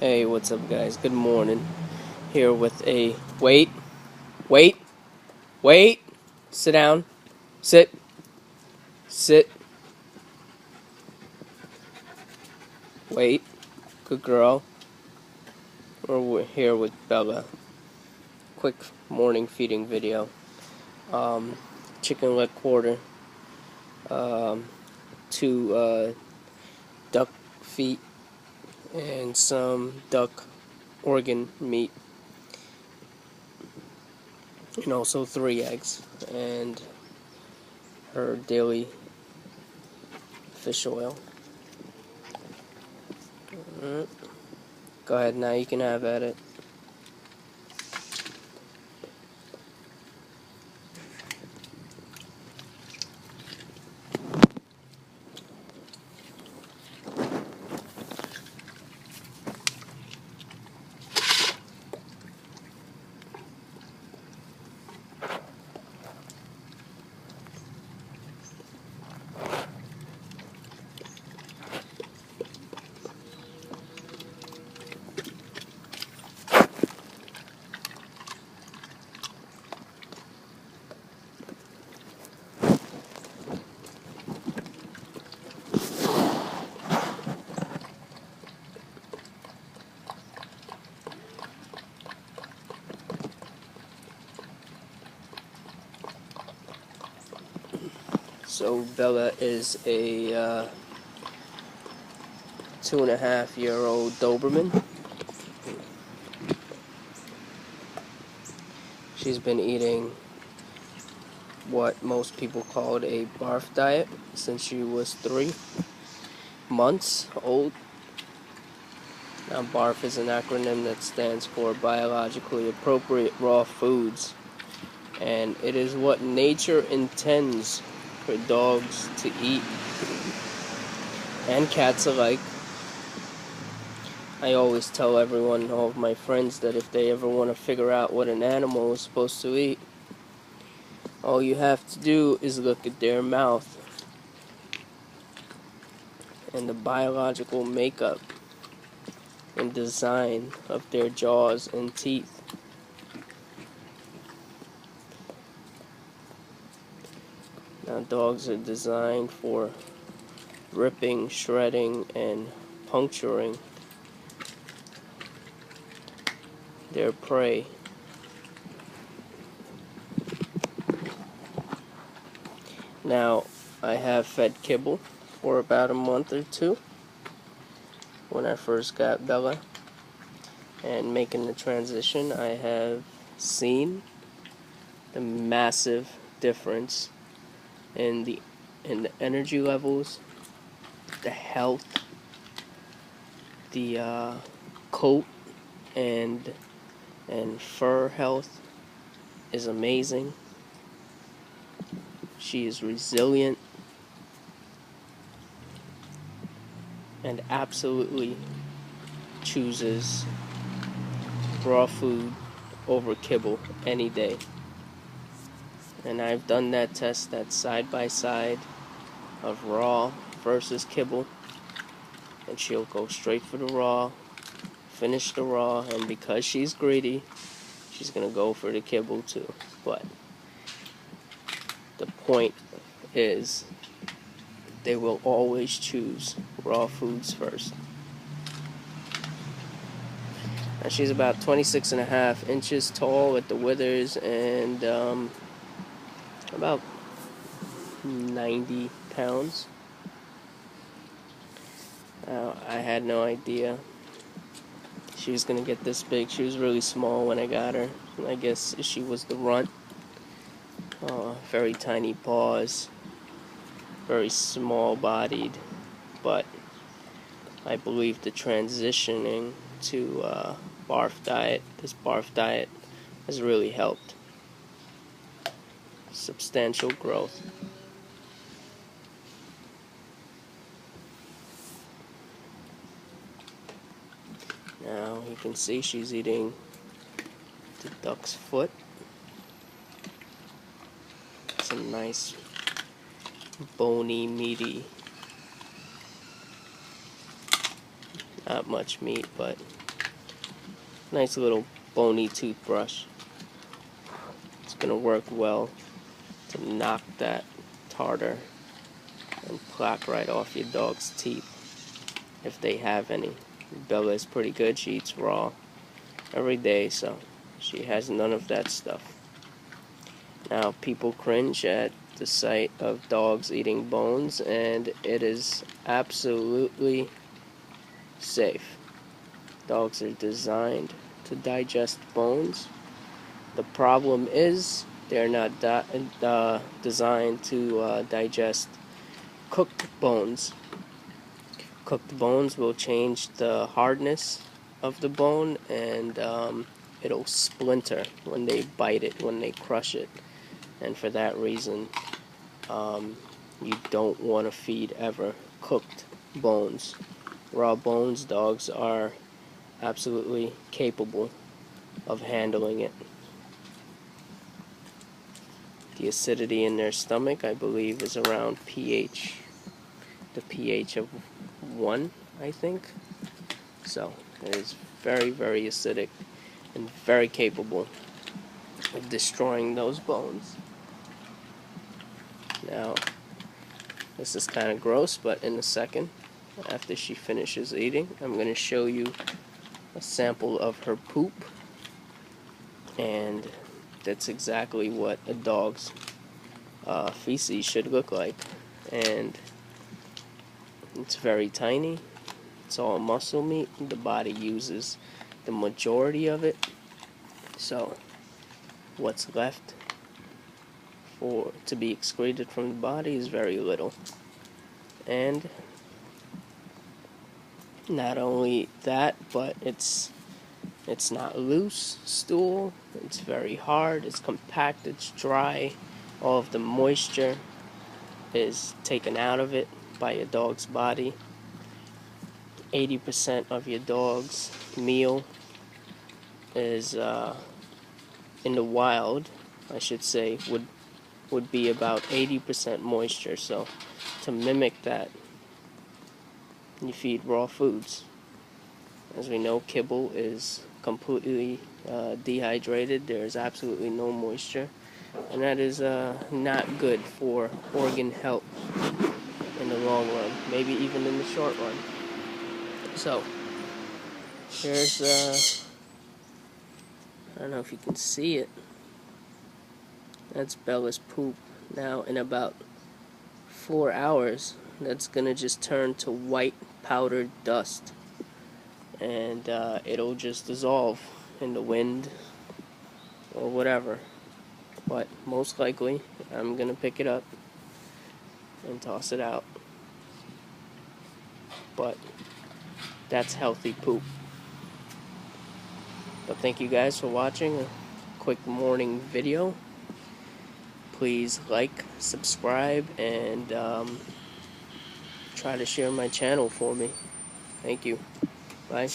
Hey, what's up, guys? Good morning. Here with a wait, wait, wait. Sit down. Sit. Sit. Wait. Good girl. We're here with Bella. Quick morning feeding video. Chicken leg quarter. Two duck feet and some duck organ meat. And also 3 eggs. And her daily fish oil. Go ahead, now you can have at it. So Bella is a 2.5-year-old Doberman. She's been eating what most people called a Barf Diet since she was 3 months old. Now, Barf is an acronym that stands for Biologically Appropriate Raw Foods, and it is what nature intends for dogs to eat, and cats alike. I always tell everyone, all of my friends, that if they ever want to figure out what an animal is supposed to eat, all you have to do is look at their mouth and the biological makeup and design of their jaws and teeth. Now, dogs are designed for ripping, shredding, and puncturing their prey. Now, I have fed kibble for about a month or 2 when I first got Bella, and making the transition, I have seen the massive difference in the energy levels, the health, the coat and fur health is amazing. She is resilient and absolutely chooses raw food over kibble any day. And I've done that test, that side by side of raw versus kibble, and she'll go straight for the raw, finish the raw, and because she's greedy, she's gonna go for the kibble too. But the point is, they will always choose raw foods first. Now, she's about 26.5 inches tall at the withers, and about 90 pounds. I had no idea she was gonna get this big. She was really small when I got her. I guess she was the runt. Very tiny paws, very small bodied, but I believe the transitioning to this Barf Diet has really helped. Substantial growth. Now you can see she's eating the duck's foot. Some nice bony, meaty, not much meat, but nice little bony toothbrush. It's gonna work well to knock that tartar and plaque right off your dog's teeth, if they have any. Bella is pretty good. She eats raw every day, so she has none of that stuff. Now, people cringe at the sight of dogs eating bones, and it is absolutely safe. Dogs are designed to digest bones. The problem is they're not designed to digest cooked bones. Cooked bones will change the hardness of the bone, and it'll splinter when they bite it, when they crush it. And for that reason, you don't want to feed ever cooked bones. Raw bones, dogs are absolutely capable of handling it. The acidity in their stomach, I believe, is around the pH of 1, I think. So it is very, very acidic and very capable of destroying those bones. Now, this is kind of gross, but in a second, after she finishes eating, I'm going to show you a sample of her poop, and that's exactly what a dog's feces should look like. And it's very tiny. It's all muscle meat. The body uses the majority of it, so what's left to be excreted from the body is very little. And not only that, but it's not loose stool. It's very hard. It's compact. It's dry. All of the moisture is taken out of it by your dog's body. 80% of your dog's meal is in the wild, I should say, would be about 80% moisture. So to mimic that, you feed raw foods. As we know, kibble is completely dehydrated. There is absolutely no moisture, and that is not good for organ health in the long run, maybe even in the short run. So here's I don't know if you can see it. That's Bella's poop. Now, in about 4 hours, that's gonna just turn to white powdered dust, and it'll just dissolve in the wind or whatever. But most likely, I'm gonna pick it up and toss it out. But that's healthy poop. But thank you guys for watching a quick morning video. Please like, subscribe, and try to share my channel for me. Thank you. Bye.